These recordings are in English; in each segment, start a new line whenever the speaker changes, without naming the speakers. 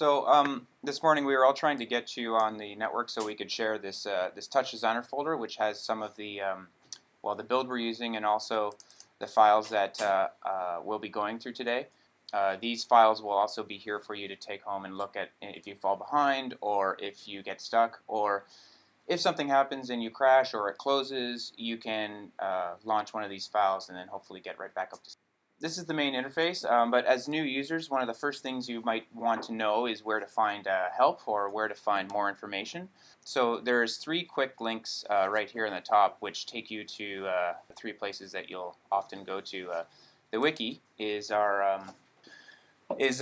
So this morning we were all trying to get you on the network so we could share this this TouchDesigner folder, which has some of the the build we're using and also the files that we'll be going through today. These files will also be here for you to take home and look at if you fall behind, or if you get stuck, or if something happens and you crash or it closes. You can launch one of these files and then hopefully get right back up to speed. This is the main interface, but as new users, one of the first things you might want to know is where to find help or where to find more information. So there's three quick links right here in the top which take you to the three places that you'll often go to. The wiki is our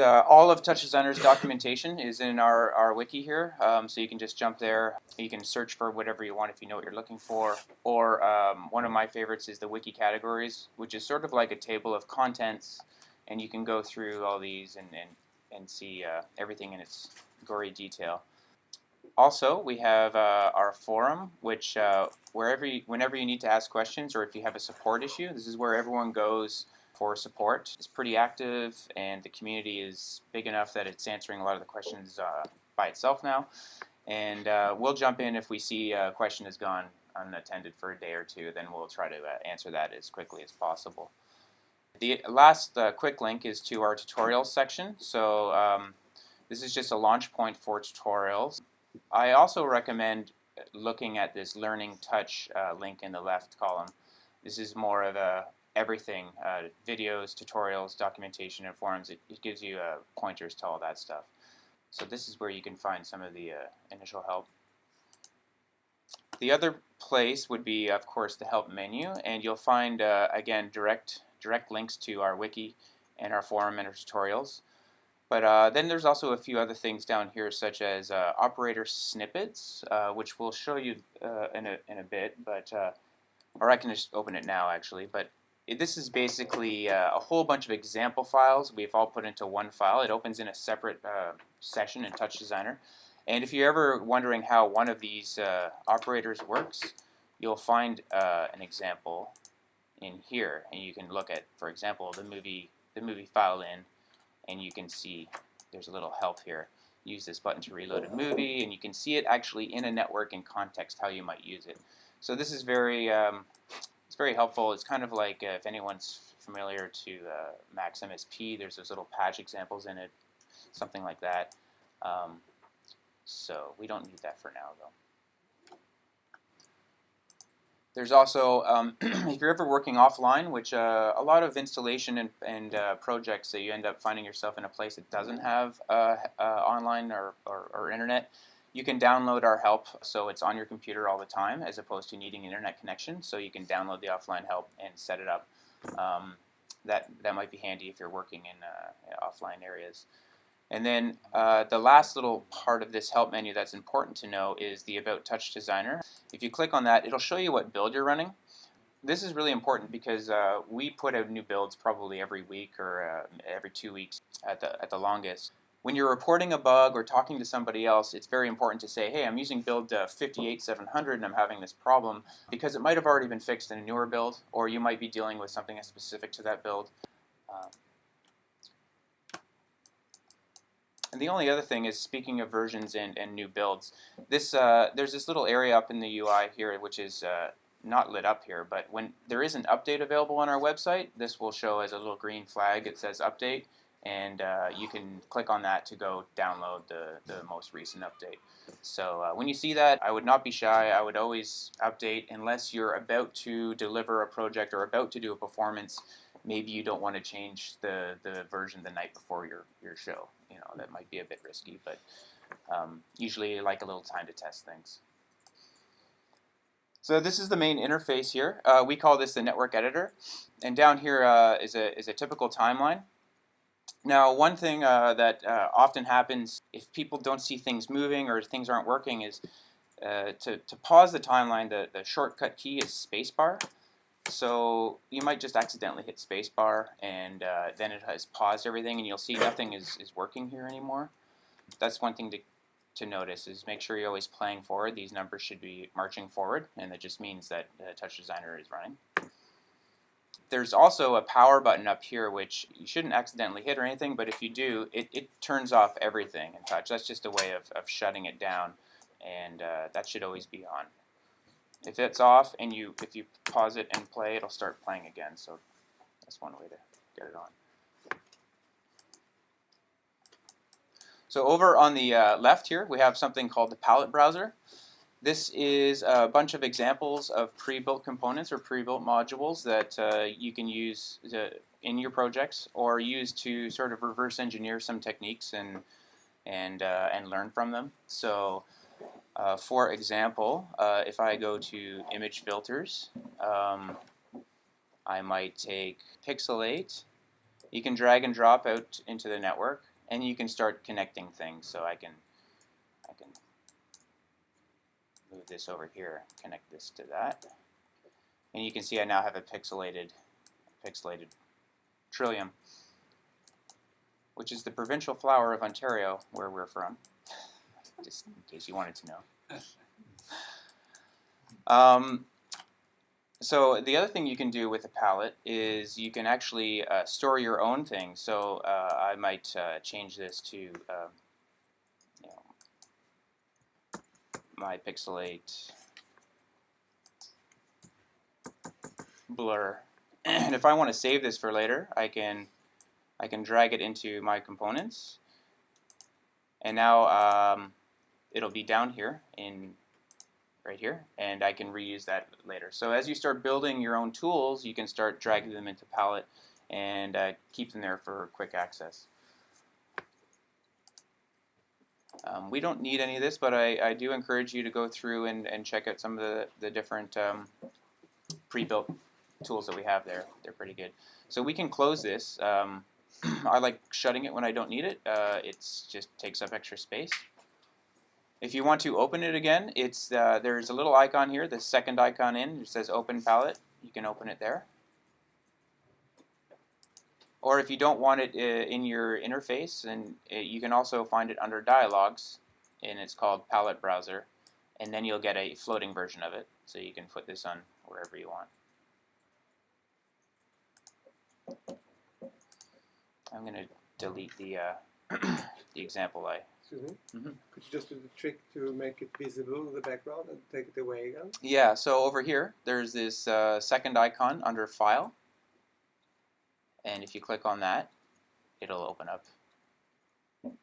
all of TouchDesigner's documentation is in our wiki here, so you can just jump there. You can search for whatever you want if you know what you're looking for, or one of my favorites is the wiki categories, which is sort of like a table of contents, and you can go through all these and see everything in its gory detail. Also, we have our forum, which whenever you need to ask questions or if you have a support issue, this is where everyone goes for support. It's pretty active, and the community is big enough that it's answering a lot of the questions by itself now. And we'll jump in if we see a question has gone unattended for a day or two, then we'll try to answer that as quickly as possible. The last quick link is to our tutorials section. So this is just a launch point for tutorials. I also recommend looking at this Learning Touch link in the left column. This is more of a everything, videos, tutorials, documentation, and forums. It gives you pointers to all that stuff. So this is where you can find some of the initial help. The other place would be, of course, the help menu, and you'll find, again, direct links to our wiki and our forum and our tutorials. But then there's also a few other things down here, such as operator snippets, which we'll show you in a bit, but or I can just open it now, actually. But this is basically a whole bunch of example files we've all put into one file. It opens in a separate session in TouchDesigner. And if you're ever wondering how one of these operators works, you'll find an example in here. And you can look at, for example, the movie file in, and you can see there's a little help here. Use this button to reload a movie, and you can see it actually in a network in context, how you might use it. So this is very very helpful. It's kind of like if anyone's familiar to Max MSP, there's those little patch examples in it, something like that. So we don't need that for now, though. There's also, if you're ever working offline, which a lot of installation and projects that you end up finding yourself in a place that doesn't have online or internet, you can download our help, so it's on your computer all the time, as opposed to needing an internet connection. So you can download the offline help and set it up. That might be handy if you're working in offline areas. And then the last little part of this help menu that's important to know is the About TouchDesigner. If you click on that, it'll show you what build you're running. This is really important because we put out new builds probably every week or every 2 weeks at the longest. When you're reporting a bug or talking to somebody else, it's very important to say, hey, I'm using build 58700 and I'm having this problem, because it might have already been fixed in a newer build, or you might be dealing with something specific to that build. And the only other thing is, speaking of versions and new builds, there's this little area up in the UI here which is not lit up here, but when there is an update available on our website, this will show as a little green flag. It says update, and you can click on that to go download the most recent update. So when you see that, I would not be shy. I would always update unless you're about to deliver a project or about to do a performance. Maybe you don't want to change the version the night before your show. You know, that might be a bit risky, but usually I like a little time to test things. So this is the main interface here. We call this the network editor, and down here is a typical timeline. Now, one thing that often happens if people don't see things moving or things aren't working is to pause the timeline, the shortcut key is spacebar. So you might just accidentally hit spacebar, and then it has paused everything, and you'll see nothing is working here anymore. That's one thing to notice, is make sure you're always playing forward. These numbers should be marching forward, and that just means that TouchDesigner is running. There's also a power button up here, which you shouldn't accidentally hit or anything, but if you do, it turns off everything in Touch. That's just a way of shutting it down, and that should always be on. If it's off and if you pause it and play, it'll start playing again, so that's one way to get it on. So over on the left here, we have something called the palette browser. This is a bunch of examples of pre-built components or pre-built modules that you can use in your projects or use to sort of reverse engineer some techniques and learn from them. So for example, if I go to image filters, I might take pixelate. You can drag and drop out into the network, and you can start connecting things. So I can move this over here, connect this to that, and you can see I now have a pixelated trillium, which is the provincial flower of Ontario, where we're from, just in case you wanted to know. So the other thing you can do with a palette is you can actually store your own things. So I might change this to you know, my pixelate blur, and if I want to save this for later, I can drag it into my components, and now it'll be down here right here, and I can reuse that later. So as you start building your own tools, you can start dragging them into Palette and keep them there for quick access. We don't need any of this, but I do encourage you to go through and check out some of the different pre-built tools that we have there. They're pretty good. So we can close this. I like shutting it when I don't need it. It just takes up extra space. If you want to open it again, there's a little icon here, the second icon in. It says Open Palette. You can open it there. Or if you don't want it in your interface, and you can also find it under Dialogues, and it's called Palette Browser, and then you'll get a floating version of it, so you can put this on wherever you want. I'm going to delete the example
Excuse me? Could you just do the trick to make it visible in the background and take it away again?
Yeah, so over here, there's this second icon under File. And if you click on that, it'll open up. And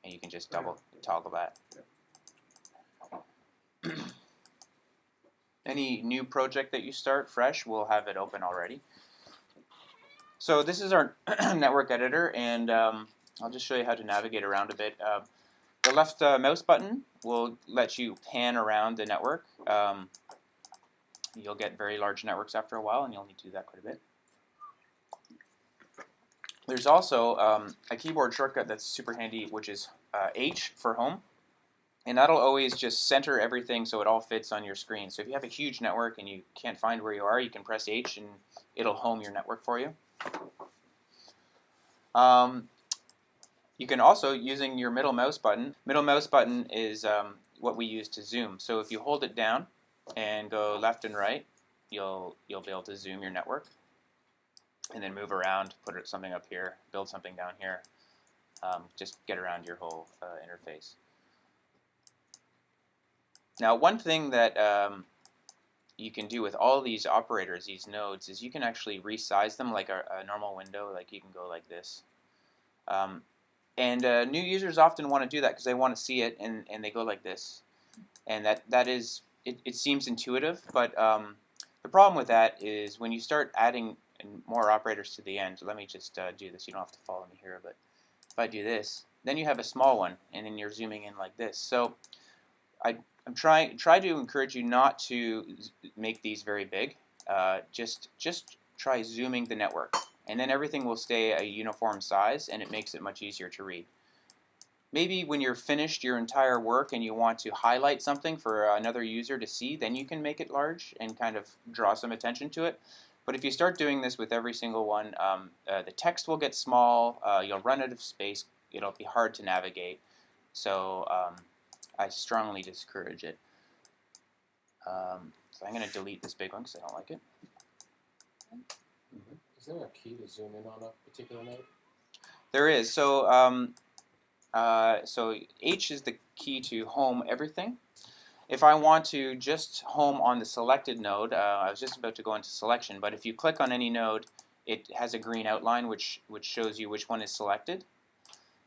you can just toggle that. Yeah. Any new project that you start fresh will have it open already. So this is our network editor, and I'll just show you how to navigate around a bit. The left mouse button will let you pan around the network. You'll get very large networks after a while, and you'll need to do that quite a bit. There's also a keyboard shortcut that's super handy, which is H for home. And that'll always just center everything so it all fits on your screen. So if you have a huge network and you can't find where you are, you can press H and it'll home your network for you. You can also, using your middle mouse button is what we use to zoom. So if you hold it down and go left and right, you'll be able to zoom your network. And then move around, put something up here, build something down here. Just get around your whole interface. Now, one thing that you can do with all these operators, these nodes, is you can actually resize them like a normal window. Like you can go like this. And new users often want to do that because they want to see it, and they go like this. And that is, it seems intuitive, but the problem with that is when you start adding more operators to the end. Let me just do this. You don't have to follow me here, but if I do this, then you have a small one, and then you're zooming in like this. So I'm try to encourage you not to make these very big. Just try zooming the network, and then everything will stay a uniform size, and it makes it much easier to read. Maybe when you're finished your entire work and you want to highlight something for another user to see, then you can make it large and kind of draw some attention to it. But if you start doing this with every single one, the text will get small, you'll run out of space, it'll be hard to navigate. So I strongly discourage it. So I'm going to delete this big one because I don't like it.
Mm-hmm. Is there a key to zoom in on a particular node?
There is. So so H is the key to home everything. If I want to just home on the selected node, I was just about to go into selection, but if you click on any node, it has a green outline which shows you which one is selected.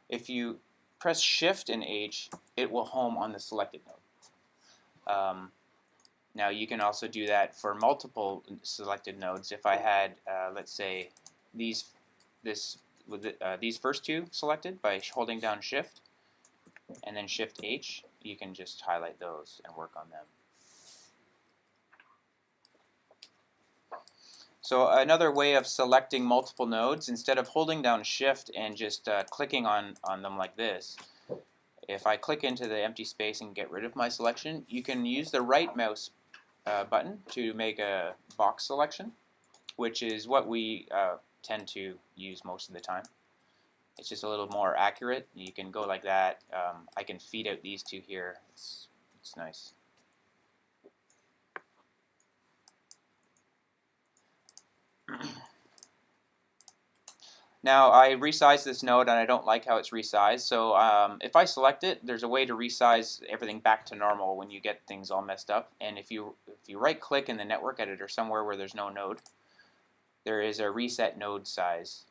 If you press Shift and H, it will home on the selected node. Now you can also do that for multiple selected nodes. If I had, let's say, these first two selected by holding down Shift and then Shift H, you can just highlight those and work on them. So another way of selecting multiple nodes, instead of holding down Shift and just clicking on them like this, if I click into the empty space and get rid of my selection, you can use the right mouse button to make a box selection, which is what we tend to use most of the time. It's just a little more accurate. You can go like that. I can feed out these two here. It's nice. Now I resized this node and I don't like how it's resized, so if I select it, there's a way to resize everything back to normal when you get things all messed up. And if you right click in the network editor somewhere where there's no node, there is a reset node size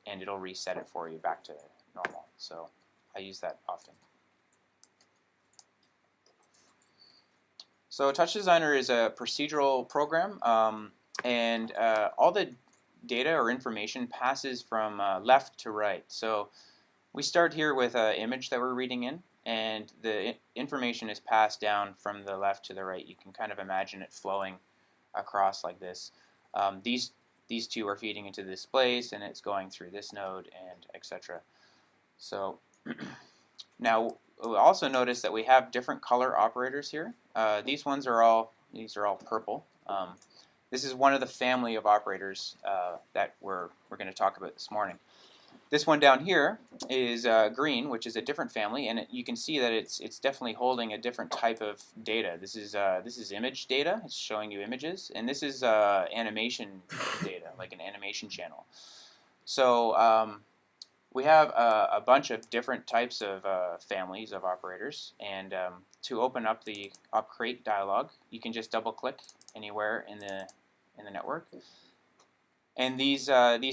and it'll reset it for you back to normal. So I use that often. So TouchDesigner is a procedural program, and all the data or information passes from left to right. So we start here with an image that we're reading in, and the information is passed down from the left to the right. You can kind of imagine it flowing across like this. These two are feeding into this place, and it's going through this node, and etc. So now we'll also notice that we have different color operators here. These are all purple. This is one of the family of operators that we're going to talk about this morning. This one down here is green, which is a different family, and you can see that it's definitely holding a different type of data. This is image data. It's showing you images, and this is animation data, like an animation channel. So we have a bunch of different types of families of operators, and to open up the Create dialog, you can just double-click anywhere in the network. And these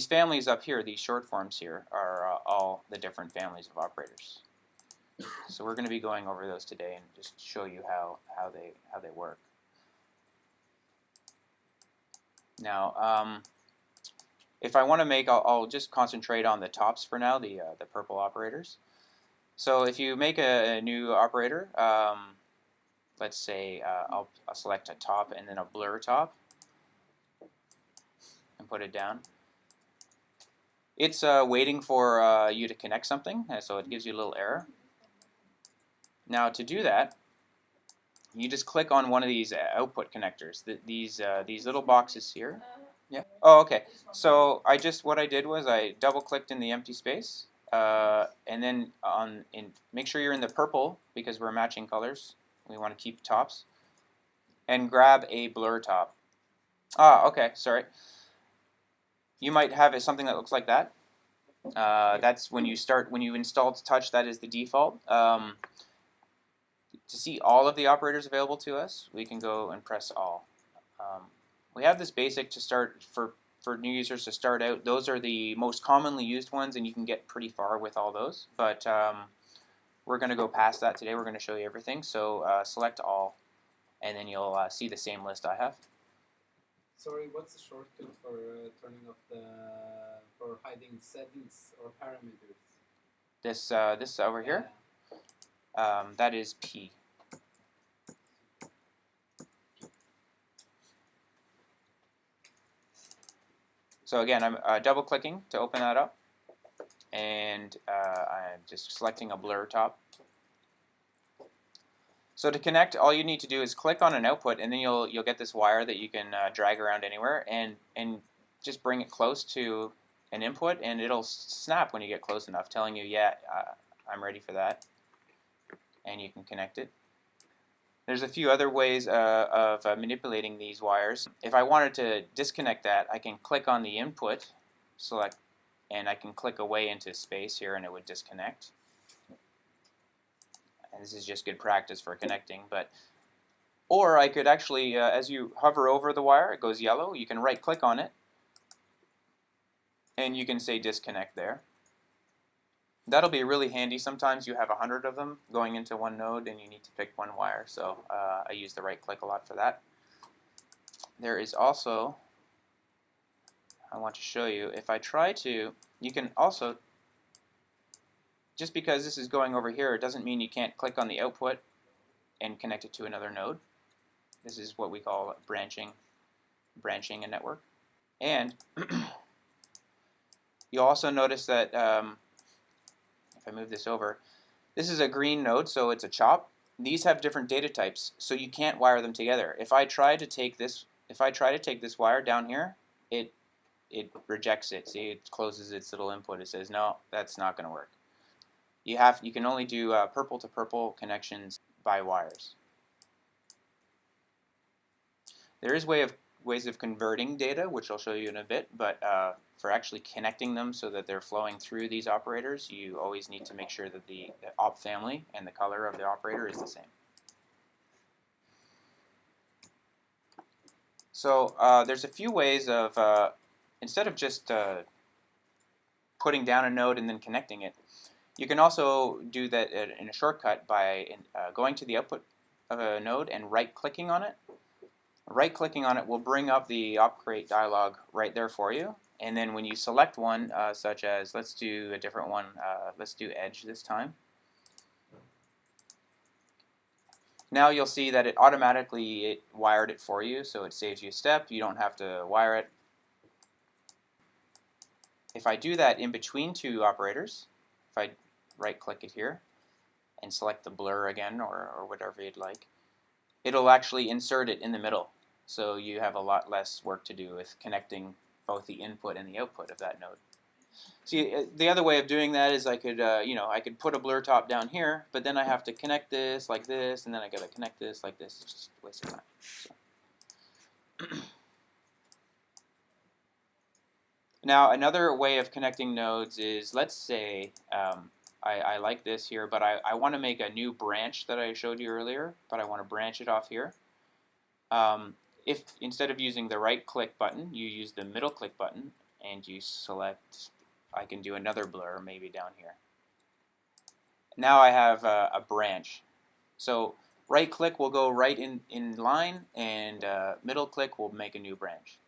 families up here, these short forms here, are all the different families of operators. So we're going to be going over those today and just show you how they work. Now, if I want to make, I'll just concentrate on the tops for now, the purple operators. So if you make a new operator, let's say I'll select a top and then a blur top and put it down. It's waiting for you to connect something, so it gives you a little error. Now to do that, you just click on one of these output connectors. These little boxes here. Yeah. Oh, okay. So what I did was I double-clicked in the empty space, and then make sure you're in the purple because we're matching colors. We want to keep tops, and grab a blur top. Ah, okay. Sorry. You might have something that looks like that. That's when you installed Touch. That is the default. To see all of the operators available to us, we can go and press all. We have this basic to start for new users to start out. Those are the most commonly used ones, and you can get pretty far with all those. But we're going to go past that today. We're going to show you everything. So select all, and then you'll see the same list I have.
Sorry, what's the shortcut for turning off for hiding settings or parameters?
This over here, that is P. So again, I'm double-clicking to open that up, and I'm just selecting a blur top. So to connect, all you need to do is click on an output, and then you'll get this wire that you can drag around anywhere, and just bring it close to an input, and it'll snap when you get close enough, telling you, yeah, I'm ready for that, and you can connect it. There's a few other ways of manipulating these wires. If I wanted to disconnect that, I can click on the input, select, and I can click away into space here and it would disconnect. And this is just good practice for connecting. Or I could actually, as you hover over the wire, it goes yellow, you can right click on it and you can say disconnect there. That'll be really handy. Sometimes you have 100 of them going into one node and you need to pick one wire, so I use the right click a lot for that. There is also, I want to show you, if I try to, you can also, just because this is going over here, it doesn't mean you can't click on the output and connect it to another node. This is what we call branching a network. And you'll also notice that if I move this over, this is a green node, so it's a chop. These have different data types, so you can't wire them together. If I try to take this wire down here, it rejects it. See, it closes its little input. It says no, that's not going to work. You can only do purple to purple connections by wires. There is ways of converting data, which I'll show you in a bit, but for actually connecting them so that they're flowing through these operators, you always need to make sure that the op family and the color of the operator is the same. So there's a few ways of, instead of just putting down a node and then connecting it, you can also do that in a shortcut by going to the output of a node and right-clicking on it. Right-clicking on it will bring up the op-create dialog right there for you. And then when you select one, such as, let's do a different one, let's do edge this time. Now you'll see that it automatically wired it for you, so it saves you a step. You don't have to wire it. If I do that in between two operators, if I right-click it here and select the blur again or whatever you'd like, it'll actually insert it in the middle. So you have a lot less work to do with connecting both the input and the output of that node. See, the other way of doing that is I could, I could put a blur top down here, but then I have to connect this like this, and then I got to connect this like this. It's just a waste of time. So. Now, another way of connecting nodes is, let's say, I like this here, but I want to make a new branch that I showed you earlier, but I want to branch it off here. If instead of using the right-click button, you use the middle-click button, and you select, I can do another blur maybe down here. Now I have a branch. So right-click will go right in line, and middle-click will make a new branch.